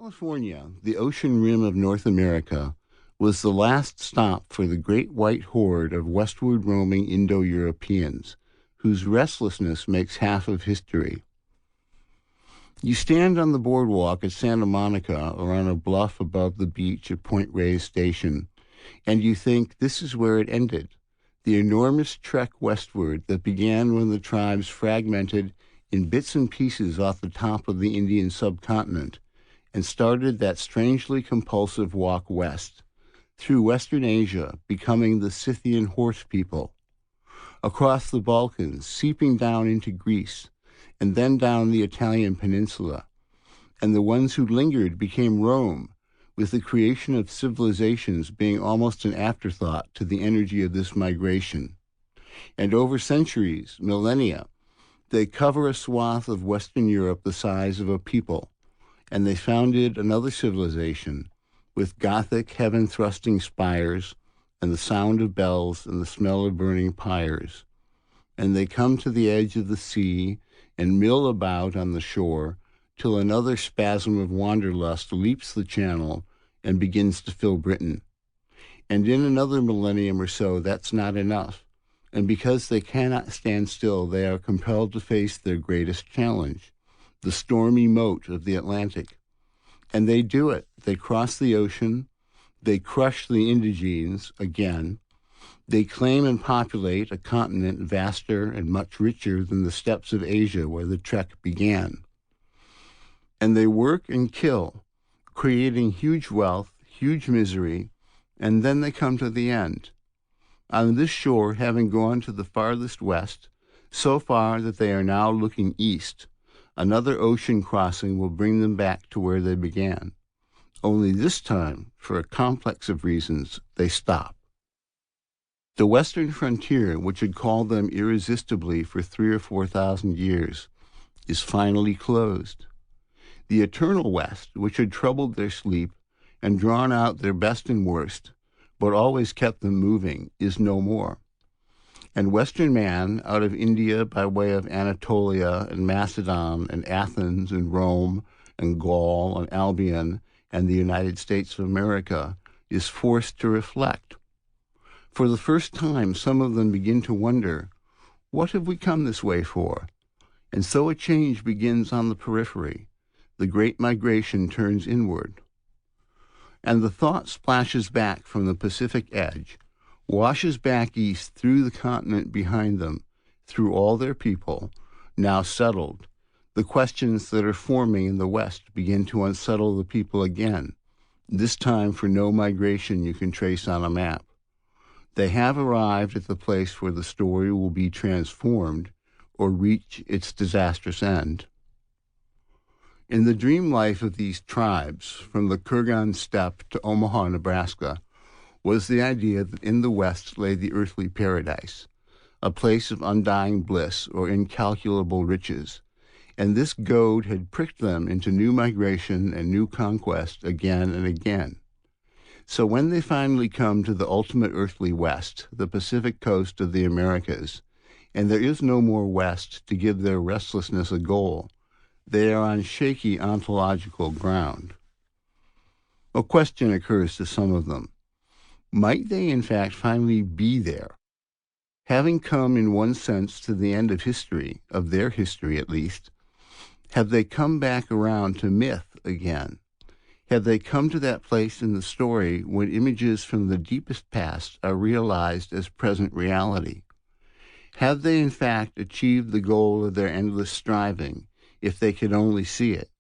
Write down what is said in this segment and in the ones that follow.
California, the ocean rim of North America, was the last stop for the great white horde of westward roaming Indo-Europeans, whose restlessness makes half of history. You stand on the boardwalk at Santa Monica or on a bluff above the beach at Point Reyes Station, and you think this is where it ended, the enormous trek westward that began when the tribes fragmented in bits and pieces off the top of the Indian subcontinent and started that strangely compulsive walk west, through Western Asia, becoming the Scythian horse people, across the Balkans, seeping down into Greece, and then down the Italian peninsula. And the ones who lingered became Rome, with the creation of civilizations being almost an afterthought to the energy of this migration. And over centuries, millennia, they cover a swath of Western Europe the size of a people, and they founded another civilization with Gothic heaven-thrusting spires and the sound of bells and the smell of burning pyres. And they come to the edge of the sea and mill about on the shore till another spasm of wanderlust leaps the channel and begins to fill Britain. And in another millennium or so, that's not enough. And because they cannot stand still, they are compelled to face their greatest challenge, the stormy moat of the Atlantic. And they do it. They cross the ocean. They crush the indigenes again. They claim and populate a continent vaster and much richer than the steppes of Asia where the trek began. And they work and kill, creating huge wealth, huge misery, and then they come to the end. On this shore, having gone to the farthest west, so far that they are now looking east, another ocean crossing will bring them back to where they began. Only this time, for a complex of reasons, they stop. The western frontier, which had called them irresistibly for 3,000 or 4,000 years, is finally closed. The eternal west, which had troubled their sleep and drawn out their best and worst, but always kept them moving, is no more. And Western man, out of India by way of Anatolia and Macedon and Athens and Rome and Gaul and Albion and the United States of America, is forced to reflect. For the first time, some of them begin to wonder, what have we come this way for? And so a change begins on the periphery. The great migration turns inward. And the thought splashes back from the Pacific edge, washes back east through the continent behind them, through all their people, now settled. The questions that are forming in the West begin to unsettle the people again, this time for no migration you can trace on a map. They have arrived at the place where the story will be transformed or reach its disastrous end. In the dream life of these tribes, from the Kurgan steppe to Omaha, Nebraska, was the idea that in the West lay the earthly paradise, a place of undying bliss or incalculable riches, and this goad had pricked them into new migration and new conquest again and again. So when they finally come to the ultimate earthly West, the Pacific coast of the Americas, and there is no more West to give their restlessness a goal, they are on shaky ontological ground. A question occurs to some of them. Might they, in fact, finally be there? Having come in one sense to the end of history, of their history at least, have they come back around to myth again? Have they come to that place in the story when images from the deepest past are realized as present reality? Have they, in fact, achieved the goal of their endless striving, if they could only see it?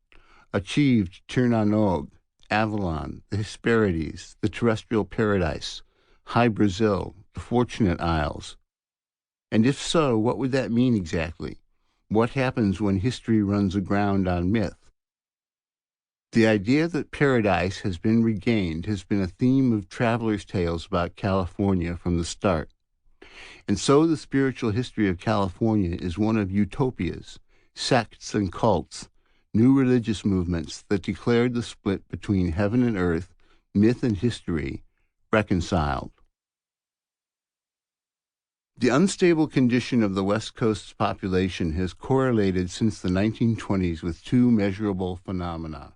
Achieved Tirnanog, Avalon, the Hesperides, the terrestrial paradise, High Brazil, the Fortunate Isles? And if so, what would that mean exactly? What happens when history runs aground on myth? The idea that paradise has been regained has been a theme of travelers' tales about California from the start. And so the spiritual history of California is one of utopias, sects and cults, new religious movements that declared the split between heaven and earth, myth and history, reconciled. The unstable condition of the West Coast's population has correlated since the 1920s with two measurable phenomena.